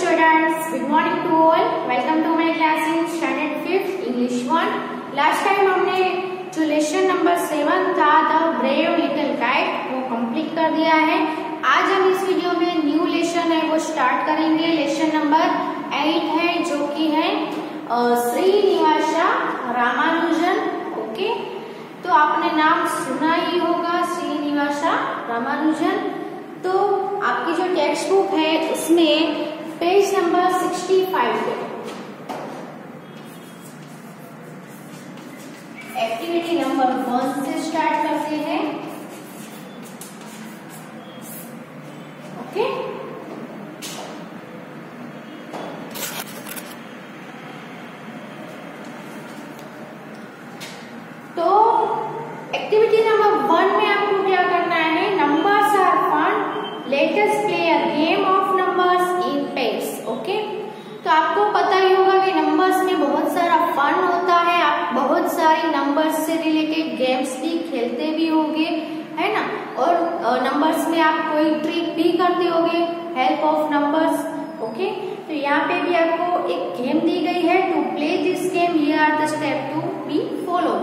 students, good morning to all. Welcome to my class in standard 5th English 1. Last time हमने जो lesson number 7 था the brave little kite वो complete कर दिया है। आज हम इस वीडियो में न्यू लेसन है वो स्टार्ट करेंगे। लेसन नंबर 8 है जो कि है श्रीनिवासा रामानुजन। ओके, तो आपने नाम सुना ही होगा श्रीनिवासा रामानुजन। तो आपकी जो टेक्स्ट बुक है उसमें पेज नंबर 65 पे एक्टिविटी नंबर 1 से स्टार्ट करते हैं। ओके, तो एक्टिविटी नंबर 1 में आपको क्या करना है, numbers are fun, let us play a game of numbers in pairs. Okay, तो आपको पता ही होगा कि नंबर्स में बहुत सारा फन होता है। आप बहुत सारी नंबर्स से रिलेटेड गेम्स भी खेलते भी होंगे, है ना। और नंबर्स में आप कोई ट्रिक भी करते होंगे, हेल्प ऑफ नंबर्स। ओके, तो यहाँ पे भी आपको एक गेम दी गई है। To play this game here are the step to be follow.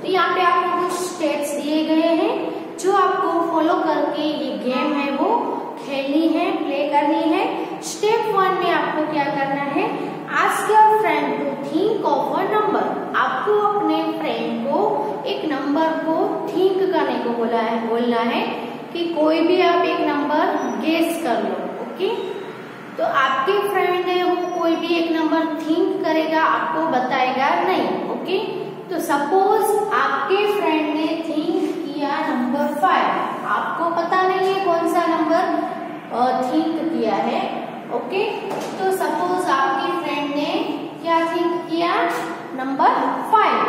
तो यहाँ पे आपको कुछ स्टेप्स दिए गए हैं जो आपको फॉलो करके ये गेम है वो खेलनी है, प्ले करनी है। स्टेप 1 में आपको क्या करना है, ask your friend to think of a number. आपको अपने फ्रेंड को एक नंबर को थिंक करने को बोलना है कि कोई भी आप एक नंबर गेस कर लो। ओके, तो आपके फ्रेंड है वो कोई भी एक नंबर थिंक करेगा, आपको बताएगा नहीं। ओके, तो सपोज आपके फ्रेंड ने थिंक किया नंबर 5, आपको पता नहीं है कौन सा नंबर थिंक किया है। ओके, तो सपोज आपके फ्रेंड ने क्या थिंक किया, नंबर 5।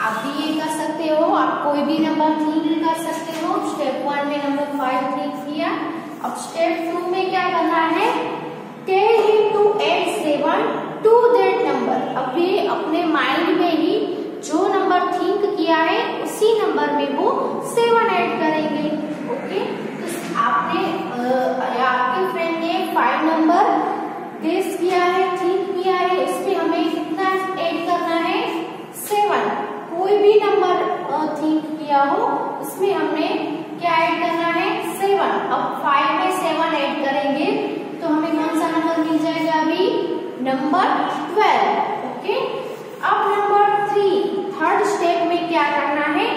आप भी ये कर सकते हो, आप कोई भी नंबर थिंक कर सकते हो। स्टेप 1 में नंबर 5 थिंक किया। अब स्टेप 2 में क्या करना है, tell him to add 7 to that number. अभी अपने माइंड में ही जो नंबर थिंक किया है उसी नंबर में वो 7 ऐड करेंगे। ओके, तो आपने आपके फ्रेंड ने 5 नंबर गेस किया है, थिंक किया है, उसमें हमें कितना ऐड करना है, 7। कोई भी नंबर थिंक किया हो उसमें हमने क्या ऐड करना है, 7। अब 5 में 7 ऐड करेंगे तो हमें कौन सा नंबर मिल जाएगा, अभी नंबर 12। ओके, अब नंबर 3 थर्ड स्टेप में क्या करना है,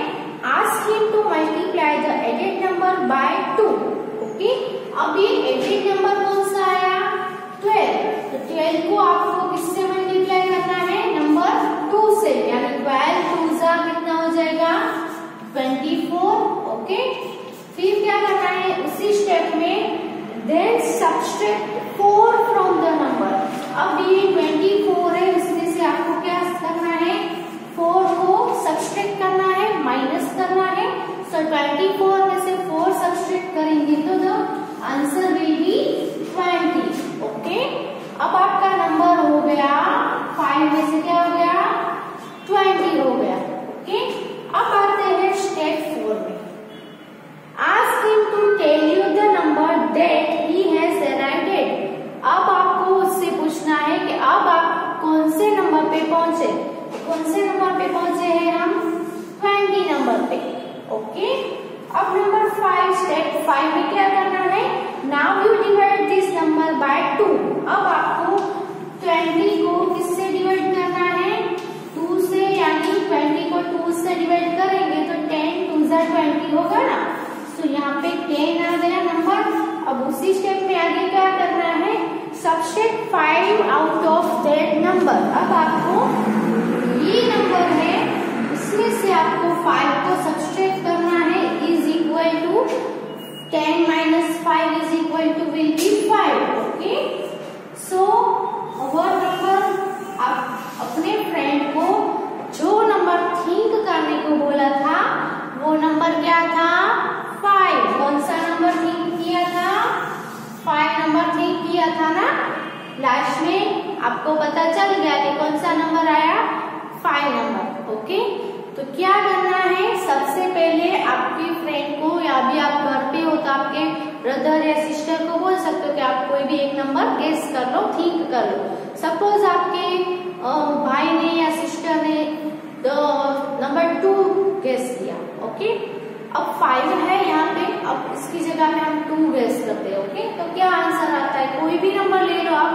ask him to multiply the added number by 2। Okay, अब ये एडेड नंबर कौन सा आया, 12। तो 12 को आपको किससे मल्टीप्लाई करना है, नंबर 2 से, यानी 12 2 जा कितना हो जाएगा, 24। ओके, फिर क्या करना है उसी स्टेप में, then subtract 4 from the number. अब ये 24 है, इसमें से आपको क्या करना है, 4 को सब्ट्रैक्ट करना है, माइनस करना है। सो 24 में से 4 सब्ट्रैक्ट करेंगे तो the answer will be 20। Okay, अब आपका नंबर हो गया 5 में से क्या हो गया, 20 हो गया। ओके, अब आते हैं स्टेप 4 में, ask him to tell you the number that he has arrived. अब आपको उससे पूछना है कि अब आप कौन से नंबर पे पहुंचे। कौन से नंबर पे पहुंचे हैं हम, 20 नंबर पे। ओके, अब नंबर 5 स्टेप 5 में क्या करना है, now you divide this number by 2। अब आपको 20 को किससे डिवाइड करना है, 2 से, यानी 20 को 2 से डिवाइड करेंगे तो 10 2 जा 20 होगा ना। तो यहाँ पे 10 आ गया नंबर। अब उसी स्टेप में आगे क्या करना है, subtract 5 out of that number. अब आपको ये नंबर है इसमें से आपको 5 को सब्ट्रैक्ट करना है, is equal to 10 minus 5 is equal to will be 5। Okay, so वह नंबर आप अपने फ्रेंड को जो नंबर थिंक करने को बोला था वो नंबर क्या था, 5। कौन सा नंबर थिंक किया था, 5 नंबर थिंक किया था ना। लास्ट में आपको पता चल गया कि कौन सा नंबर आया, 5 नंबर। ओके, तो क्या करना है, सबसे पहले आपके फ्रेंड को, या अभी आप घर पे हो तो आपके ब्रदर या सिस्टर को बोल सकते हो कि आप कोई भी एक नंबर गेस कर लो, थिंक कर लो। सपोज आपके भाई ने या सिस्टर ने नंबर 2 गेस किया, ओके। अब 5 है यहाँ पे, अब इसकी जगह में हम 2 गेस करते हैं, ओके। तो क्या आंसर आता है, कोई भी नंबर ले लो आप,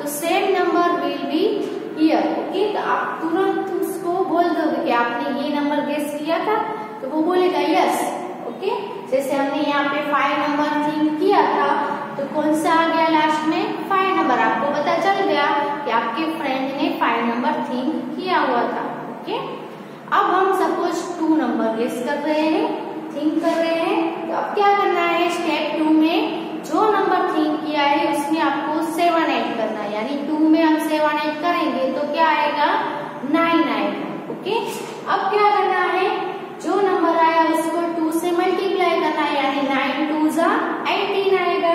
तो same number will be here, okay. तो आप तुरंत उसको बोल दोगे कि आपने ये नंबर गेस किया था, तो वो बोलेगा यस, ओके। जैसे हमने यहाँ पे 5 नंबर थिंक किया था, तो कौन सा आ गया लास्ट में, 5 नंबर। आपको पता चल गया कि आपके फ्रेंड ने 5 नंबर थिंक किया हुआ था, ओके। अब हम सपोज 2 नंबर गेस कर रहे हैं, थिंक कर रहे हैं। तो अब क्या करना है, स्टेप 2 में जो नंबर थिंक किया है उसमें आपको 7 ऐड करना है, यानी 2 में हम 7 ऐड करेंगे तो क्या आएगा, 9 आएगा, ओके। अब क्या करना है, जो नंबर आया उसको 2 से मल्टीप्लाई करना है, यानी 9 2 जा 18 आएगा।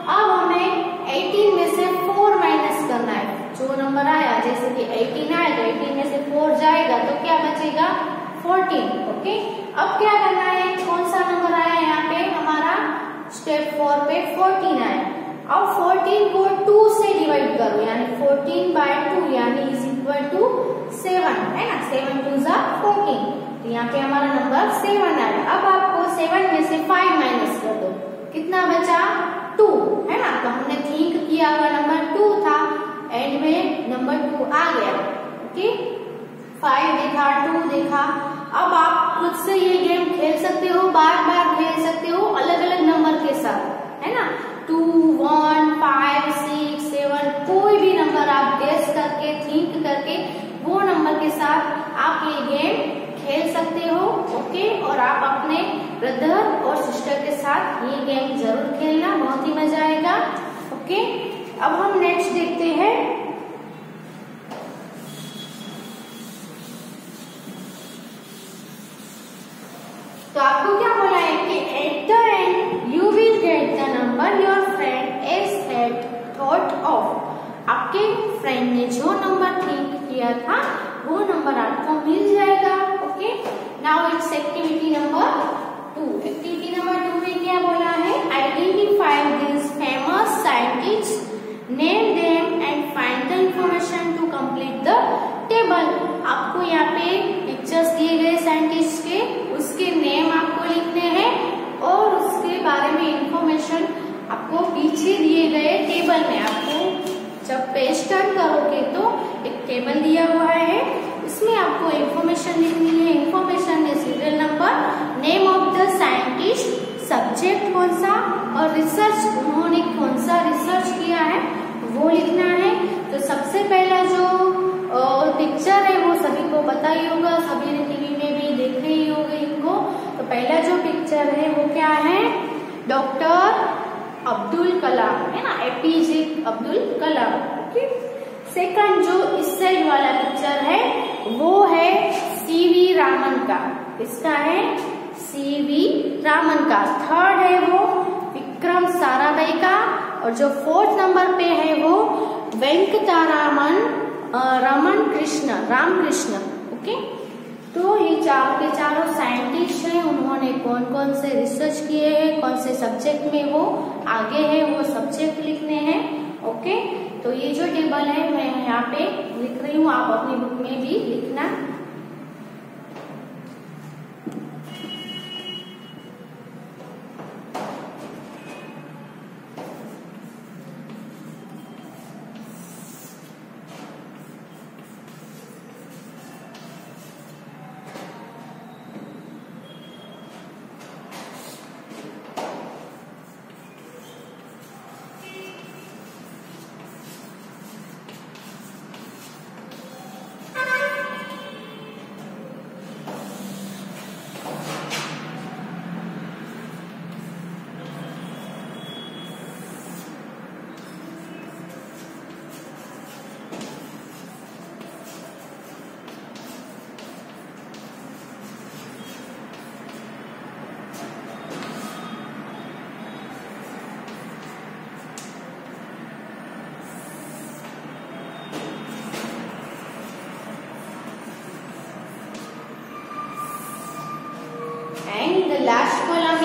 अब हमें 18 में से 4 माइनस करना है, जो नंबर आया, जैसे कि 18 आया तो 18 में से 4 जाएगा तो क्या बचेगा, 14, ओके। अब क्या करना है, कौन सा नंबर आया यहाँ पे हमारा, स्टेप 4 पे 14 आया। अब 14 को 2 से डिवाइड करो, यानी 14/2 यानी इज इक्वल टू 7, है ना, 7 2 जा 14, तो यहाँ पे हमारा नंबर 7 आया। अब आपको 7 में से 5 माइनस कर दो, कितना बचा, 2, है ना। तो हमने थिंक किया हुआ नंबर 2 था, एंड में नंबर 2 आ गया, ओके। 5 देखा, 2 देखा। अब आप खुद से ये गेम खेल सकते हो, बार बार खेल सकते हो अलग अलग नंबर के साथ, है ना। 2 1 5 6 7 कोई भी नंबर आप गेस करके, थिंक करके, वो नंबर के साथ आप ये गेम खेल सकते हो, ओके। और आप अपने ब्रदर और सिस्टर के साथ ये गेम जरूर खेलना, बहुत ही मजा आएगा, ओके। अब हम नेक्स्ट देखते हैं। तो आपको क्या बोला है कि at the end you will get the number your friend is had thought of. आपके फ्रेंड ने जो नंबर थिंक किया था वो नंबर आपको मिल जाएगा, okay. Now it's activity number 2। Activity number 2 में क्या बोला है, identify this famous scientist, name them and find the information to complete the table. आपको यहाँ पे पिक्चर्स दिए गए साइंटिस्ट के, उसके नेम आपको लिखने हैं और उसके बारे में इंफॉर्मेशन आपको पीछे दिए गए टेबल में, आपको जब पेज टर्न करोगे तो एक टेबल दिया हुआ है, इसमें आपको इंफॉर्मेशन लिखनी है। इंफॉर्मेशन में serial number, name of the scientist, subject कौन सा, और रिसर्च, उन्होंने कौन सा रिसर्च किया है वो लिखना है। तो सबसे पहला जो पिक्चर है वो सभी को पता ही होगा, सभी ने टीवी में भी देखे ही होंगे इनको। तो पहला जो पिक्चर है वो क्या है, डॉक्टर अब्दुल कलाम, है ना, APJ Abdul Kalam, okay. Second जो इस साइड वाला पिक्चर है वो है सीवी रामन का, इसका है सीवी रामन का। थर्ड है वो विक्रम साराभाई का, और जो 4th नंबर पे है वो वेंकटरामन रामकृष्ण, ओके। तो ये चारों के चारों साइंटिस्ट हैं, उन्होंने कौन कौन से रिसर्च किए हैं, कौन से सब्जेक्ट में वो आगे है, वो सब्जेक्ट लिखने हैं, ओके। तो ये जो टेबल है मैं यहाँ पे लिख रही हूँ, आप अपनी बुक में भी लिखना।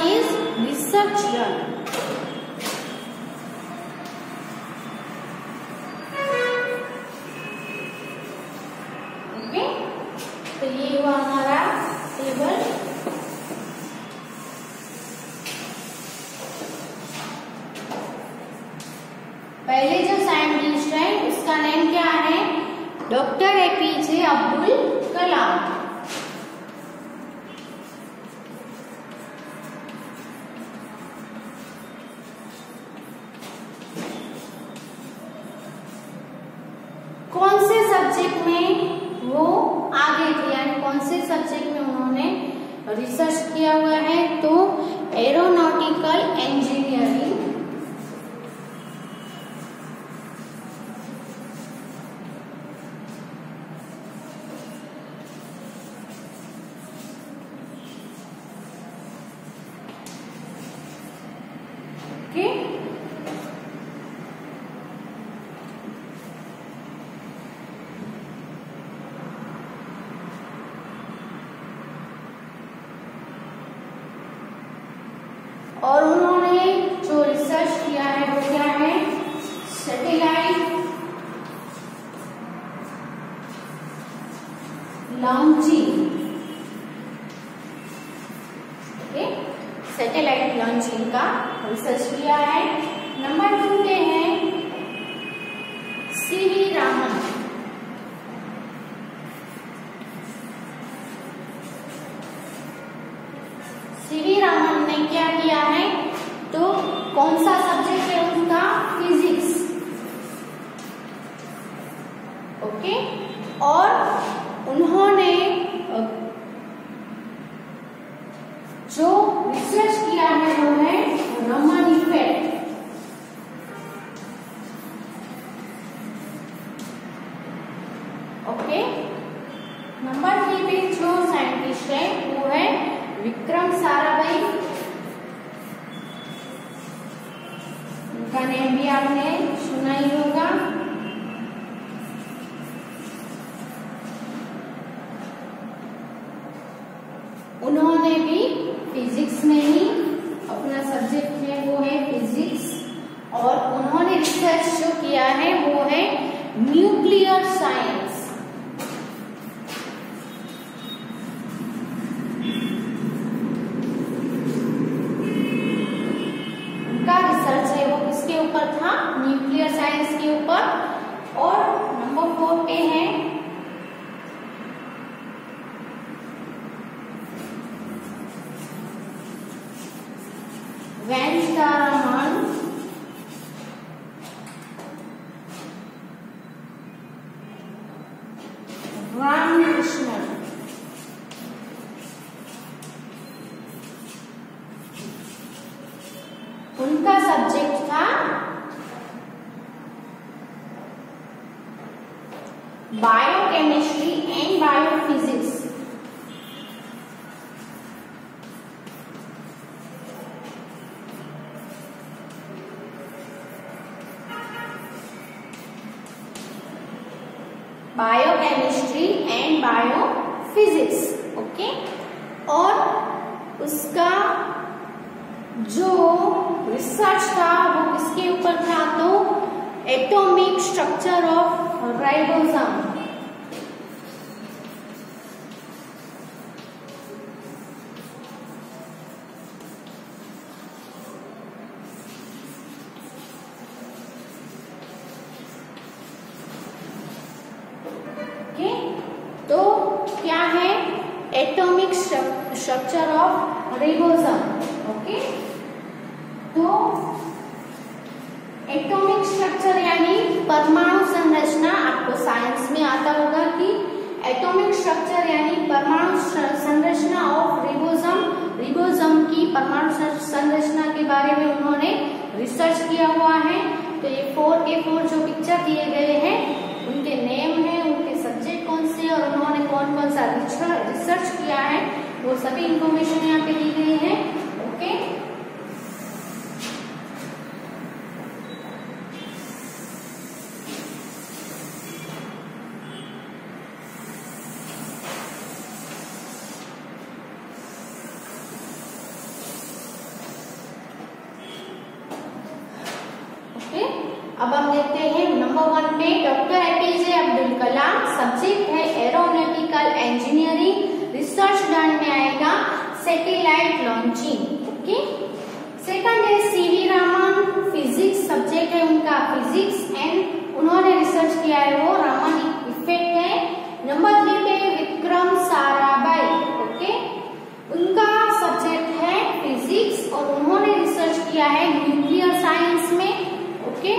is research done. ओके, तो ये हुआ हमारा टेबल। पहले जो साइंटिस्ट है उसका नेम क्या है? Doctor APJ Abdul Kalam. कौन से सब्जेक्ट में वो आगे थे, यानी कौन से सब्जेक्ट में उन्होंने रिसर्च किया हुआ है? तो एरोनॉटिकल इंजीनियरिंग, ओके। और उन्होंने जो रिसर्च किया है वो क्या है? Satellite launching, okay, satellite launching का रिसर्च किया है। नंबर 2 पे है सीवी रामन। सीवी रामन ने क्या किया है? तो कौन सा सब्जेक्ट है उनका? Physics, okay. और उन्होंने जो रिसर्च किया है वो है रमन इफेक्ट, ओके। नंबर 3 पे जो साइंटिस्ट है वो है विक्रम साराभाई। उनका नेम भी आपने सुना ही होगा। उन्होंने भी फिजिक्स में ही अपना सब्जेक्ट है वो है फिजिक्स, और उन्होंने रिसर्च जो किया है वो है न्यूक्लियर साइंस। उनका रिसर्च है वो किसके ऊपर था? न्यूक्लियर साइंस के ऊपर। और नंबर 4 पे है वेंकटरामन रामकृष्णन। उनका सब्जेक्ट था biochemistry and biophysics. Biochemistry and biophysics, okay. और उसका जो रिसर्च था वो किसके ऊपर था? तो atomic structure of ribosome, okay. तो क्या है? Atomic structure of ribosome, okay. तो एटॉमिक स्ट्रक्चर यानी परमाणु संरचना। आपको साइंस में आता होगा कि एटॉमिक स्ट्रक्चर यानी परमाणु संरचना ऑफ रिबोसोम। रिबोसोम की परमाणु संरचना के बारे में उन्होंने रिसर्च किया हुआ है। तो ये 4 जो पिक्चर दिए गए हैं उनके नेम है, उनके सब्जेक्ट कौन से और उन्होंने कौन कौन सा रिसर्च किया है वो सभी इंफॉर्मेशन यहाँ पे दी गई है, ओके। सब्जेक्ट है एरोनॉटिकल इंजीनियरिंग, रिसर्च डन में आएगा सैटेलाइट लॉन्चिंग। ओके, सेकंड है सीवी रामन, फिजिक्स सब्जेक्ट है उनका फिजिक्स एंड उन्होंने रिसर्च किया है वो रामन इफेक्ट है। नंबर 3 पे विक्रम साराभाई, ओके, उनका सब्जेक्ट है फिजिक्स और उन्होंने रिसर्च किया है न्यूक्लियर साइंस में। ओके,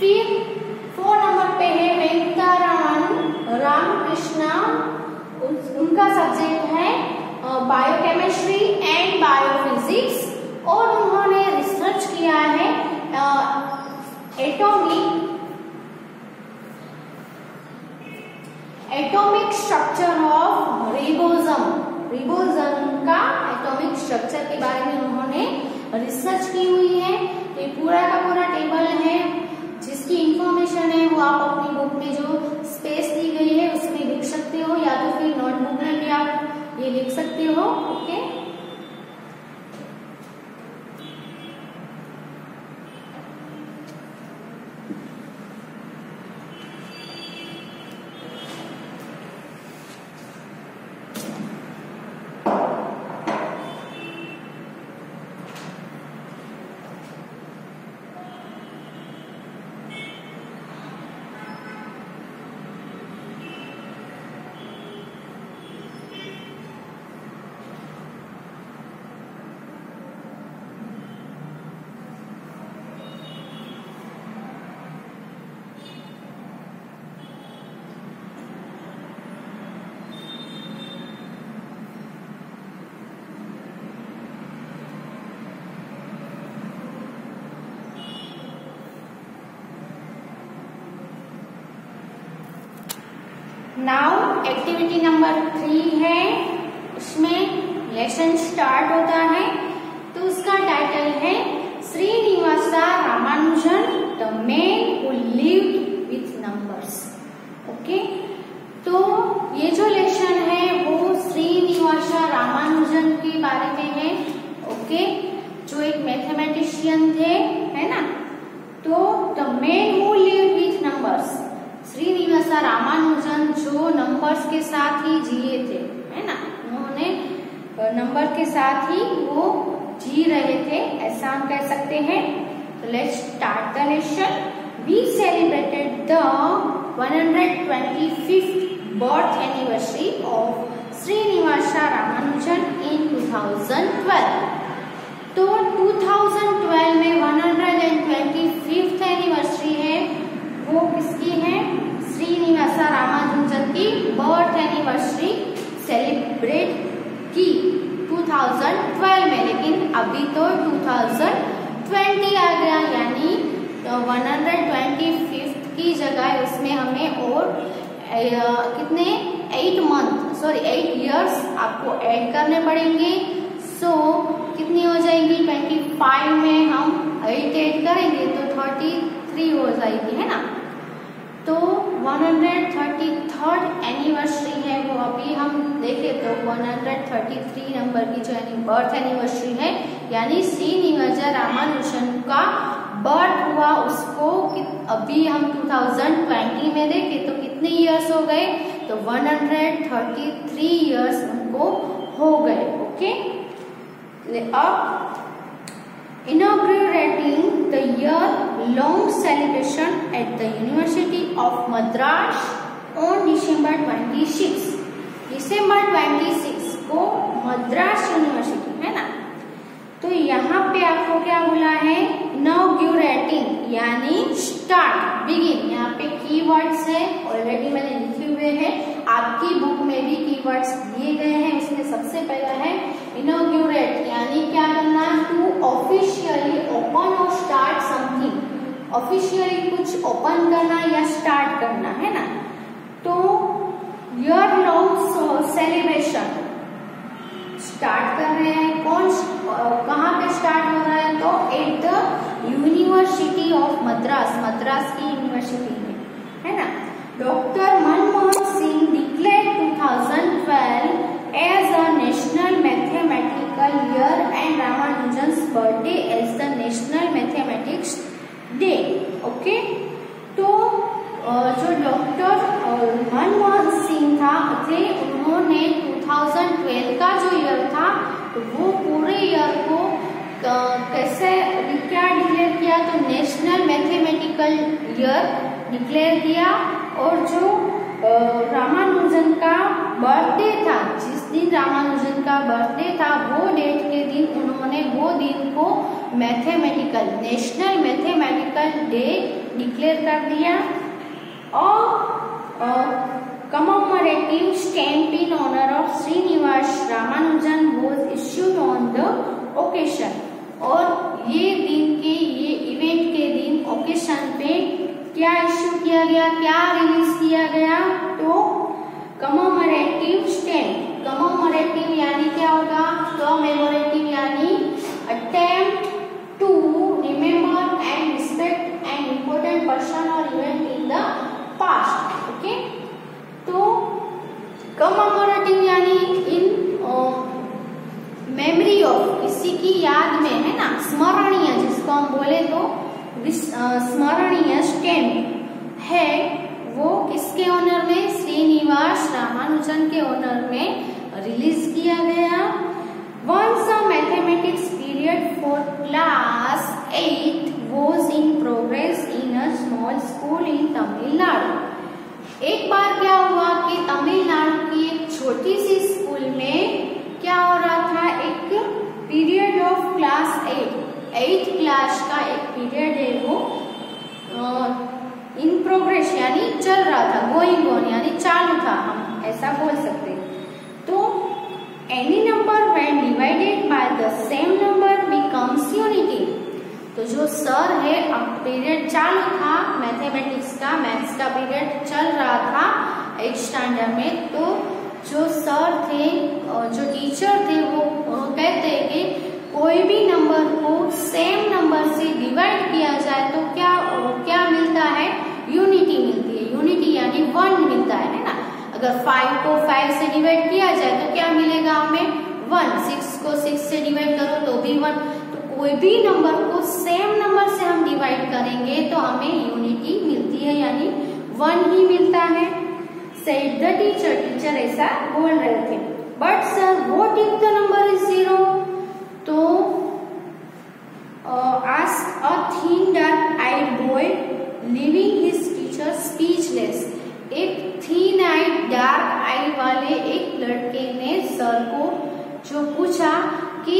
फिर 4 नंबर पे है वेंकटरामन रामकृष्णा, उनका सब्जेक्ट है बायोकेमिस्ट्री एंड बायोफिजिक्स और उन्होंने रिसर्च किया है एटॉमिक स्ट्रक्चर ऑफ रिबोसोम का एटॉमिक स्ट्रक्चर के बारे में उन्होंने रिसर्च की हुई है। तो ये पूरा का पूरा टेबल है जिसकी इंफॉर्मेशन है वो आप अपनी बुक में जो स्पेस दी गई है उसमें लिख सकते हो या तो फिर नोटबुक में भी आप ये लिख सकते हो। ओके, नाउ एक्टिविटी नंबर 3 है, उसमें लेसन स्टार्ट होता है। तो उसका टाइटल है Srinivasa Ramanujan the man who lived with numbers. Okay, तो ये जो लेसन है वो श्रीनिवास रामानुजन के बारे में है। ओके, जो एक मैथमेटिशियन थे, है ना। तो the man who lived with numbers, Srinivasa Ramanujan जो नंबर्स के साथ ही जिए थे, है ना, उन्होंने नंबर के साथ ही वो जी रहे थे, ऐसा हम कह सकते हैं। तो let's start the lesson. We celebrated the 125th birth anniversary of Srinivasa Ramanujan in 2012। तो 2012 में 125th एनिवर्सरी है वो किसकी है? श्रीनिवास रामानुजन की बर्थ एनिवर्सरी सेलिब्रेट की 2012 में, लेकिन अभी तो 2020 आ गया, यानी तो 125th की जगह उसमें हमें और कितने 8 इयर्स आपको ऐड करने पड़ेंगे। सो कितनी हो जाएगी? 25 में हम 8 ऐड करेंगे तो 33 हो जाएगी, है ना। तो 133rd एनिवर्सरी है वो अभी हम देखें तो 133 नंबर की जो बर्थ एनिवर्सरी है, यानी श्रीनिवास रामानुजन का बर्थ हुआ उसको अभी हम 2020 में देखें तो कितने इयर्स हो गए? तो 133 इयर्स उनको हो गए। ओके, अब inaugurating the year-long celebration at the University of Madras on December 26 को मद्रास यूनिवर्सिटी, है ना। तो यहाँ पे आपको क्या बोला है? inaugurating यानी स्टार्ट, बिगिन। यहाँ पे कीवर्ड्स है, ऑलरेडी मैंने लिखे हुए हैं, आपकी बुक में भी कीवर्ड्स दिए गए हैं। उसमें सबसे पहला है inaugurate, यानी क्या करना? टू ऑफिशियली ओपन और स्टार्ट समथिंग, ऑफिशियली कुछ ओपन करना या स्टार्ट करना, है ना। तो ईयर लॉन्ग सेलिब्रेशन स्टार्ट कर रहे हैं, कहाँ पे स्टार्ट हो रहा है? तो at the university of Madras, Madras की यूनिवर्सिटी में, है ना। Doctor Manmohan Singh declare 2012 as a national mathematical year and Ramanujan's birthday as the national mathematics day. Okay, तो जो डॉक्टर थे उन्होंने 2012 का जो ईयर था तो वो पूरे ईयर को कैसे क्या डिक्लेयर किया, तो नेशनल मैथमेटिकल ईयर डिक्लेयर किया। और जो रामानुजन का बर्थडे था, जिस दिन रामानुजन का बर्थडे था वो डेट के दिन उन्होंने वो दिन को mathematical national mathematical day declare कर दिया। और commemorative stamp in honor of Srinivas Ramanujan was issued on the occasion। और ये इवेंट के दिन ओकेशन पे क्या इश्यू किया गया, क्या रिलीज किया गया, तो कमोमरेटिव स्टैम्प। कमोमरेटिव यानी क्या होगा, कमेमोरेटिव यानी attempt to remember and respect an important person और event in the past. Okay, तो कमोमरेटिव यानी इन मेमोरी ऑफ, किसी की याद में, है ना, स्मरणीय, जिसको हम बोले तो स्मरणीय स्टैम्प है, वो किसके ऑनर में, श्रीनिवास रामानुजन के ऑनर में रिलीज किया गया। Once a mathematics period for class 8 was in progress in a small school in Tamil Nadu. एक बार क्या हुआ कि तमिलनाडु की एक छोटी सी स्कूल में क्या हो रहा था, एक पीरियड ऑफ क्लास 8 क्लास का एक पीरियड है वो इन प्रोग्रेस यानी चल रहा था, गोइंग ऑन यानी चालू था, हम ऐसा बोल सकते हैं। तो any number when divided by the same number becomes unity. तो जो सर है, अब पीरियड चालू था मैथमेटिक्स का, मैथ्स का पीरियड चल रहा था 8th स्टैंडर्ड में। तो जो सर थे, जो टीचर थे, वो कहते हैं कि कोई भी नंबर को सेम नंबर से डिवाइड किया जाए तो क्या मिलता है, यूनिटी मिलती है। यूनिटी यानी 1 मिलता है ना। अगर 5 को 5 से डिवाइड किया जाए तो क्या मिलेगा हमें, 1। 6 को 6 से डिवाइड करो तो भी 1। तो कोई भी नंबर को सेम नंबर से हम डिवाइड करेंगे तो हमें यूनिटी मिलती है, यानी 1 ही मिलता है। Said the teacher, टीचर ऐसा बोल रहे थे। But sir, what if the number is 0? तो asked a thin dark-eyed boy, leaving his teacher speechless। एक thin eyed dark eye वाले एक लड़के ने सर को जो पूछा कि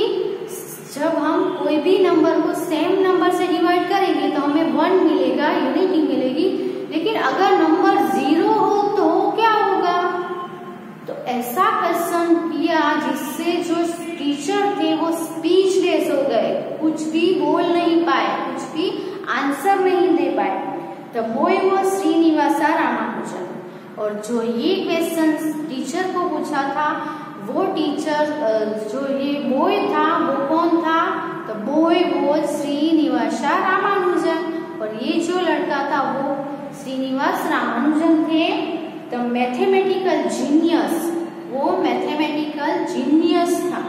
जब हम कोई भी नंबर को सेम नंबर से डिवाइड करेंगे तो हमें 1 मिलेगा, यूनिटी मिलेगी, लेकिन अगर नंबर 0 हो तो क्या होगा। तो ऐसा क्वेश्चन किया जिससे जो टीचर थे वो स्पीचलेस हो गए, कुछ भी बोल नहीं पाए, कुछ भी आंसर नहीं दे पाए। The boy was Srinivasa Ramanujan. और जो ये क्वेश्चन टीचर को पूछा था, वो टीचर, जो ये बॉय था वो कौन था, तो बॉय वाज श्रीनिवास रामानुजन। और ये जो लड़का था वो श्रीनिवास रामानुजन थे। द मैथमेटिकल जीनियस, वो मैथमेटिकल जीनियस था,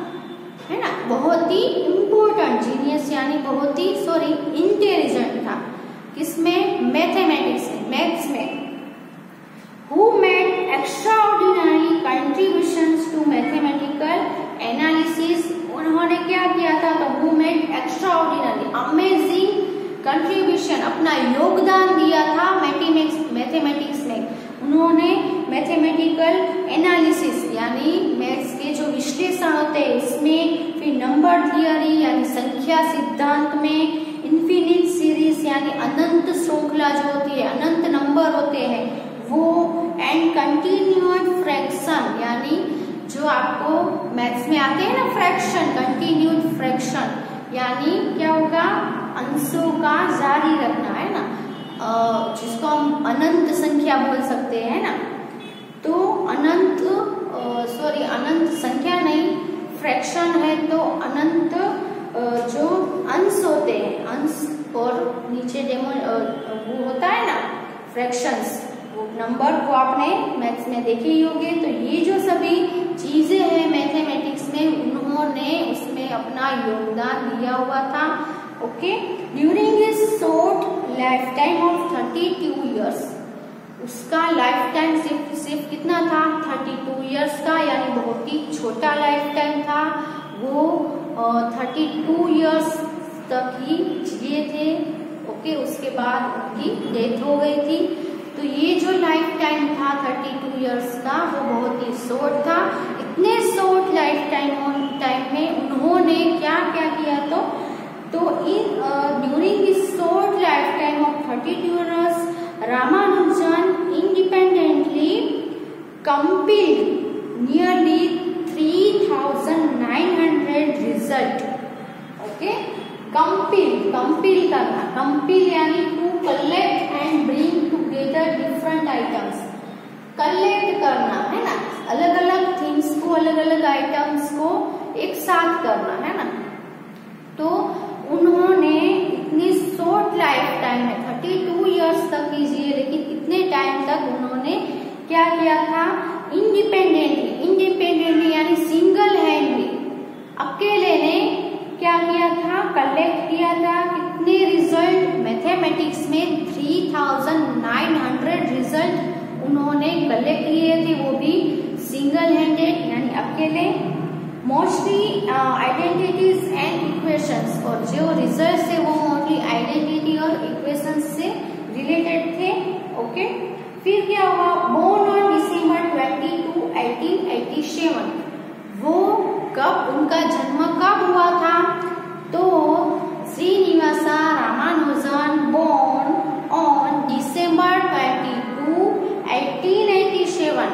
है ना, बहुत ही इम्पोर्टेंट। जीनियस यानी बहुत ही इंटेलिजेंट था। किसमें, मैथमेटिक्स में, मैथ्स में। Who made extraordinary contributions to mathematical analysis। उन्होंने क्या किया था, तो who made extraordinary, amazing contribution, अपना योगदान दिया था मैथमेटिक्स में। उन्होंने मैथमेटिकल एनालिसिस यानी मैथ्स के जो विश्लेषण होते हैं उसमें, फिर नंबर थियरी यानी संख्या सिद्धांत में, इन्फिनिट सीरीज यानी अनंत श्रृंखला जो होती है, अनंत नंबर होते हैं वो, एंड कंटिन्यूड फ्रैक्शन यानी जो आपको मैथ्स में आते हैं ना, फ्रैक्शन, कंटिन्यूड फ्रैक्शन यानी क्या होगा, अंशों का जारी रखना, है ना, जिसको हम अनंत संख्या बोल सकते हैं ना। तो अनंत संख्या नहीं, फ्रैक्शन है तो अनंत जो अंश होते हैं, अंश और नीचे डेमो वो होता है ना फ्रैक्शंस, वो नंबर को आपने मैथ्स में देखे ही होंगे। तो ये जो सभी चीजें हैं मैथमेटिक्स में, उन्होंने उसमें अपना योगदान दिया हुआ था। Okay, during his short life time of 32 years, उसका लाइफ टाइम सिर्फ कितना था, 32 इयर्स का, यानी बहुत ही छोटा लाइफ टाइम था। वो 32 इयर्स तक ही जिए थे। ओके, उसके बाद उनकी डेथ हो गई थी। तो ये जो लाइफ टाइम था 32 इयर्स का, वो बहुत ही शॉर्ट था। इतने शॉर्ट लाइफ टाइम में उन्होंने क्या क्या किया, तो during this short life time of 32 years, Ramanujan independently compiled nearly 3,900 result. Okay, compile करना, कंपिल यानी to collect and bring together different items. Collect करना है ना, अलग अलग थिंग्स को, अलग अलग आइटम्स को एक साथ करना है ना। तो उन्होंने इतनी शॉर्ट लाइफ टाइम में 32 इयर्स तक कीजिए, लेकिन इतने टाइम तक उन्होंने क्या किया था, इंडिपेंडेंटली यानी सिंगल हैंडली, अकेले ने क्या किया था, कलेक्ट किया था। कितने रिजल्ट, मैथमेटिक्स में 3,900 रिजल्ट उन्होंने कलेक्ट किए थे, वो भी सिंगल हैंडेड यानी अकेले। मोस्टली आइडेंटिटीज एंड इक्वेशंस, और जो रिजल्ट है वो मोस्टली आइडेंटिटी और इक्वेशंस से रिलेटेड थे। ओके, फिर क्या हुआ, बोर्न ऑन डिसम्बर 22, 1887, वो कब, उनका जन्म कब हुआ था, तो Srinivasa Ramanujan born on December 22, 1887।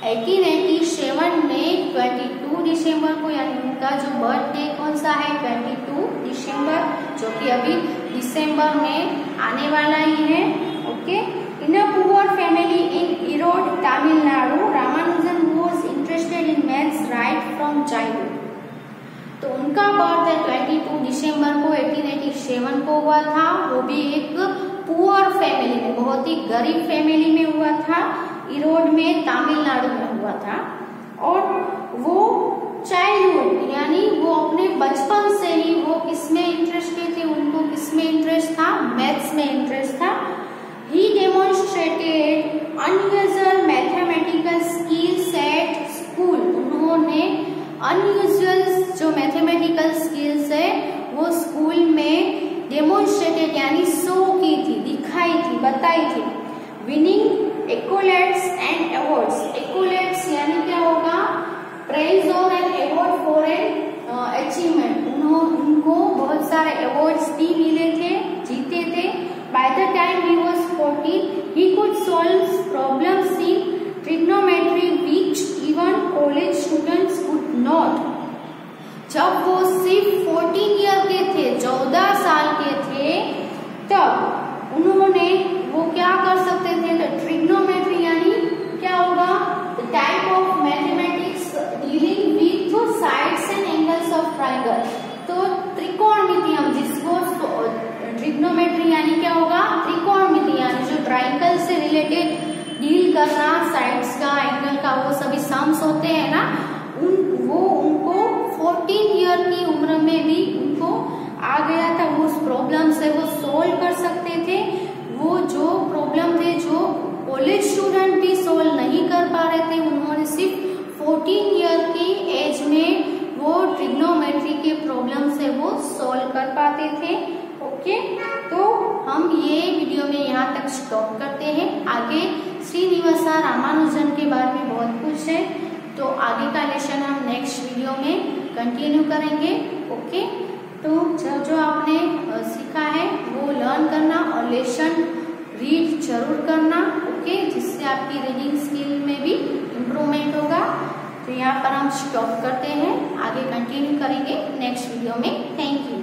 1887 में 22 दिसंबर को, यानी उनका जो बर्थडे कौन सा है, 22 दिसंबर, जो कि अभी दिसंबर में आने वाला ही है। Okay, in a poor family in Erode, Tamil Nadu, Ramanujan was interested in maths right from childhood. तो उनका बर्थ है 22 दिसंबर को 1887 को हुआ था। वो भी एक पुअर फैमिली में, बहुत ही गरीब फैमिली में हुआ था, इरोड में, तमिलनाडु में हुआ था। और वो चाइल्डहुड यानी वो अपने बचपन से ही वो किसमें इंटरेस्टेड थे, उनको किसमें इंटरेस्ट था, मैथ्स में इंटरेस्ट था। He demonstrated unusual mathematical skills at school। उन्होंने unusual जो मैथमेटिकल स्किल्स है वो स्कूल में डेमोन्स्ट्रेटेड यानी शो की थी, दिखाई थी, बताई थी। विनिंग एक्कोलेट्स एंड अवार्ड्स, एक्कोलेट्स यानी क्या होगा, प्राइज और an award for an achievement. उनको बहुत सारे अवार्ड्स भी मिले थे, जीते थे। By the time he was 14, he could solve problems in trigonometry which even college students could not। जब वो सिर्फ 14 ईयर के थे, 14 साल के थे, तब उन्होंने वो क्या कर सकते थे, तो ट्रिग्नोमेट्री यानी क्या होगा, the type of mathematics dealing with sides and angles of triangle. तो त्रिकोणमिति, हम जिसको ट्रिग्नोमेट्री यानी क्या होगा, त्रिकोणमिति यानी जो ट्राइंगल से रिलेटेड डील करना, साइड्स का, एंगल का, वो सभी सम्स होते हैं ना, उनको 14 ईयर की उम्र में भी उनको आ गया था। वो उस प्रॉब्लम से वो सोल्व कर सकते थे। वो जो प्रॉब्लम थे जो कॉलेज स्टूडेंट भी सोल्व नहीं कर पा रहे थे, उन्होंने सिर्फ 14 ईयर की एज में वो ट्रिग्नोमेट्री के प्रॉब्लम से वो सोल्व कर पाते थे। ओके, तो हम ये वीडियो में यहाँ तक स्टॉप करते हैं। आगे श्रीनिवास रामानुजन के बारे में बहुत कुछ है, तो आगे का लेसन हम नेक्स्ट वीडियो में कंटिन्यू करेंगे। ओके, तो जो आपने सीखा है वो लर्न करना और लेसन रीड जरूर करना। ओके, जिससे आपकी रीडिंग स्किल में भी इम्प्रूवमेंट होगा। तो यहाँ पर हम स्टॉप करते हैं, आगे कंटिन्यू करेंगे नेक्स्ट वीडियो में। Thank you.